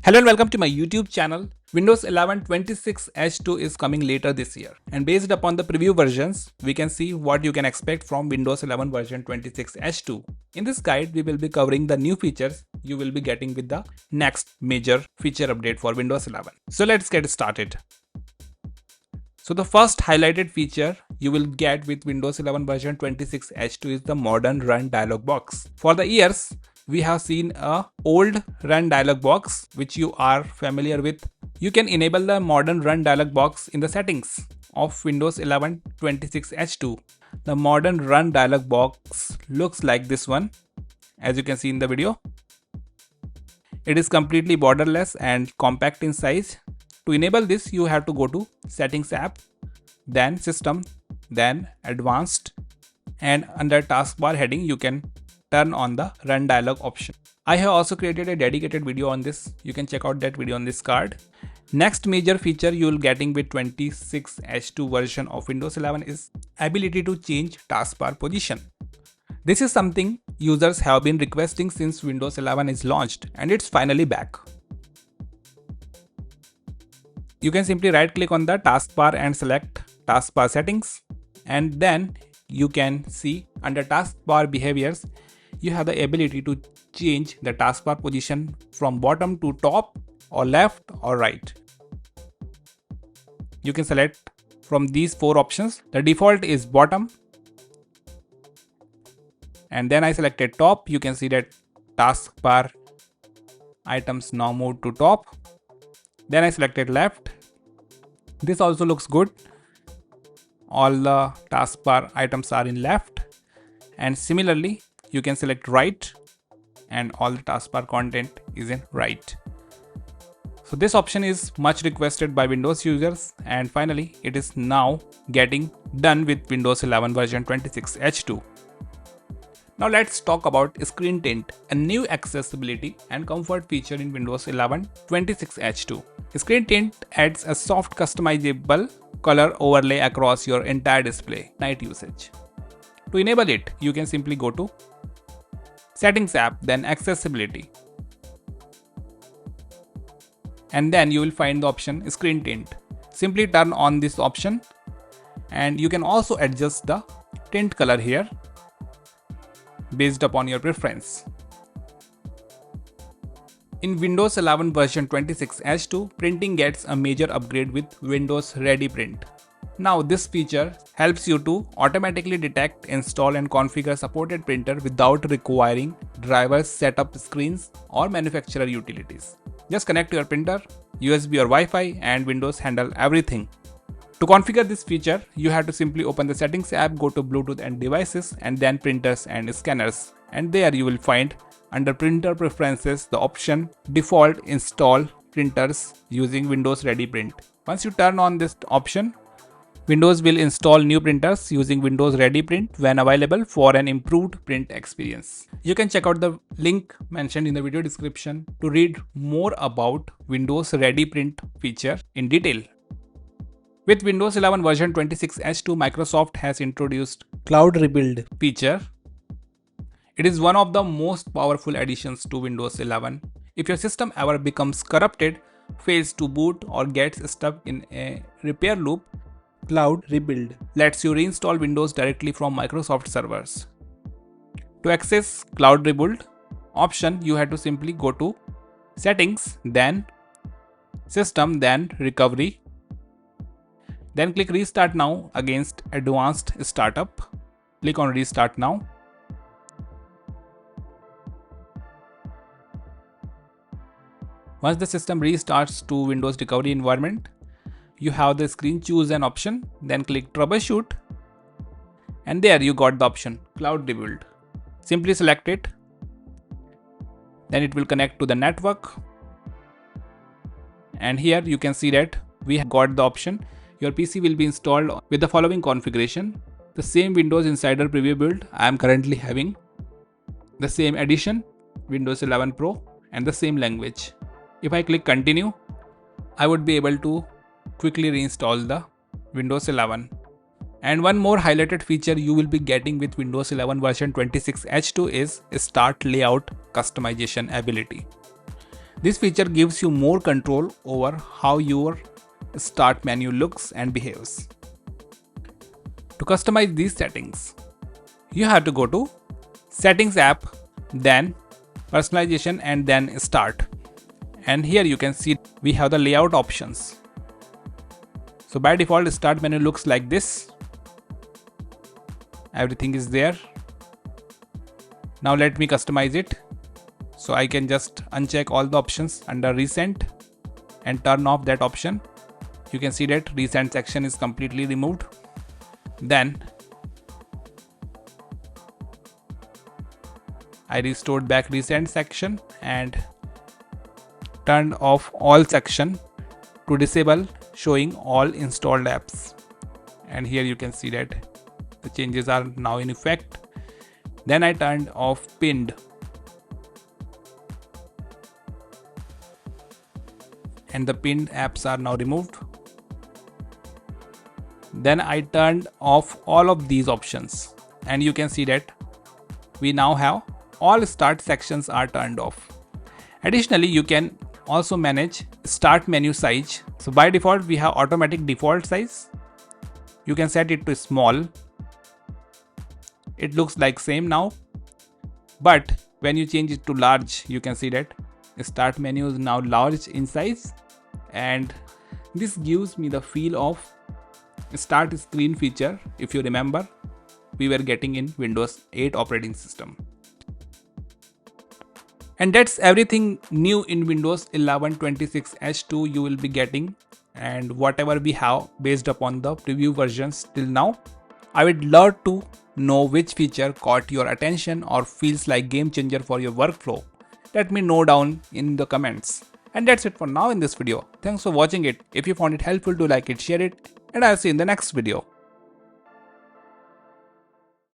Hello and welcome to my YouTube channel. Windows 11 26H2 is coming later this year, and based upon the preview versions, we can see what you can expect from Windows 11 version 26H2. In this guide, we will be covering the new features you will be getting with the next major feature update for Windows 11. So let's get started. So the first highlighted feature you will get with Windows 11 version 26H2 is the modern run dialog box. For the years, we have seen a old run dialog box which you are familiar with. You can enable the modern run dialog box in the settings of Windows 11 26H2. The modern run dialog box looks like this one, as you can see in the video. It is completely borderless and compact in size. To enable this, you have to go to Settings app, then System, then Advanced, and under Taskbar heading you can turn on the Run Dialog option. I have also created a dedicated video on this. You can check out that video on this card. Next major feature you will getting with 26H2 version of Windows 11 is ability to change taskbar position. This is something users have been requesting since Windows 11 is launched, and it's finally back. You can simply right click on the taskbar and select taskbar settings, and then you can see under taskbar behaviors you have the ability to change the taskbar position from bottom to top or left or right. You can select from these four options. The default is bottom, and then I selected top. You can see that taskbar items now moved to top. Then I selected left. This also looks good. All the taskbar items are in left, and similarly you can select right and all the taskbar content is in right. So this option is much requested by Windows users, and finally it is now getting done with Windows 11 version 26H2. Now let's talk about Screen Tint, a new accessibility and comfort feature in Windows 11 26H2. Screen Tint adds a soft customizable color overlay across your entire display night usage. To enable it, you can simply go to Settings app, then Accessibility, and then you will find the option Screen Tint. Simply turn on this option, and you can also adjust the tint color here based upon your preference. In Windows 11 version 26H2, printing gets a major upgrade with Windows Ready Print. Now this feature helps you to automatically detect, install and configure supported printer without requiring drivers, setup screens or manufacturer utilities. Just connect your printer, USB or Wi-Fi, and Windows handle everything. To configure this feature, you have to simply open the Settings app, go to Bluetooth and Devices, and then Printers and Scanners. And there you will find under Printer Preferences the option Default Install Printers using Windows Ready Print. Once you turn on this option, Windows will install new printers using Windows Ready Print when available for an improved print experience. You can check out the link mentioned in the video description to read more about Windows Ready Print feature in detail. With Windows 11 version 26H2, Microsoft has introduced Cloud Rebuild feature. It is one of the most powerful additions to Windows 11. If your system ever becomes corrupted, fails to boot, or gets stuck in a repair loop, Cloud Rebuild lets you reinstall Windows directly from Microsoft servers. To access Cloud Rebuild option, you have to simply go to Settings, then System, then Recovery. Then click Restart Now against Advanced Startup. Click on Restart Now. Once the system restarts to Windows Recovery environment, you have the screen choose an option, then click Troubleshoot, and there you got the option Cloud Rebuild. Simply select it, then it will connect to the network, and here you can see that we have got the option your PC will be installed with the following configuration: the same Windows Insider Preview build I am currently having, the same edition Windows 11 Pro, and the same language. If I click continue, I would be able to quickly reinstall the Windows 11. And one more highlighted feature you will be getting with Windows 11 version 26H2 is Start Layout Customization ability. This feature gives you more control over how your start menu looks and behaves. To customize these settings, you have to go to Settings app, then Personalization, and then Start. And here you can see we have the layout options. So by default, start menu looks like this. Everything is there. Now let me customize it. So I can just uncheck all the options under recent and turn off that option. You can see that recent section is completely removed. Then I restored back recent section and turned off all section to disable showing all installed apps. And here you can see that the changes are now in effect. Then I turned off pinned. And the pinned apps are now removed. Then I turned off all of these options. And you can see that we now have all start sections are turned off. Additionally, you can also manage start menu size. So by default, we have automatic default size. You can set it to small. It looks like same now. But when you change it to large, you can see that start menu is now large in size. And this gives me the feel of start screen feature. If you remember, we were getting in Windows 8 operating system. And that's everything new in Windows 11 26H2 you will be getting, and whatever we have based upon the preview versions till now. I would love to know which feature caught your attention or feels like game changer for your workflow. Let me know down in the comments. And that's it for now in this video. Thanks for watching it. If you found it helpful, do like it, share it, and I'll see you in the next video.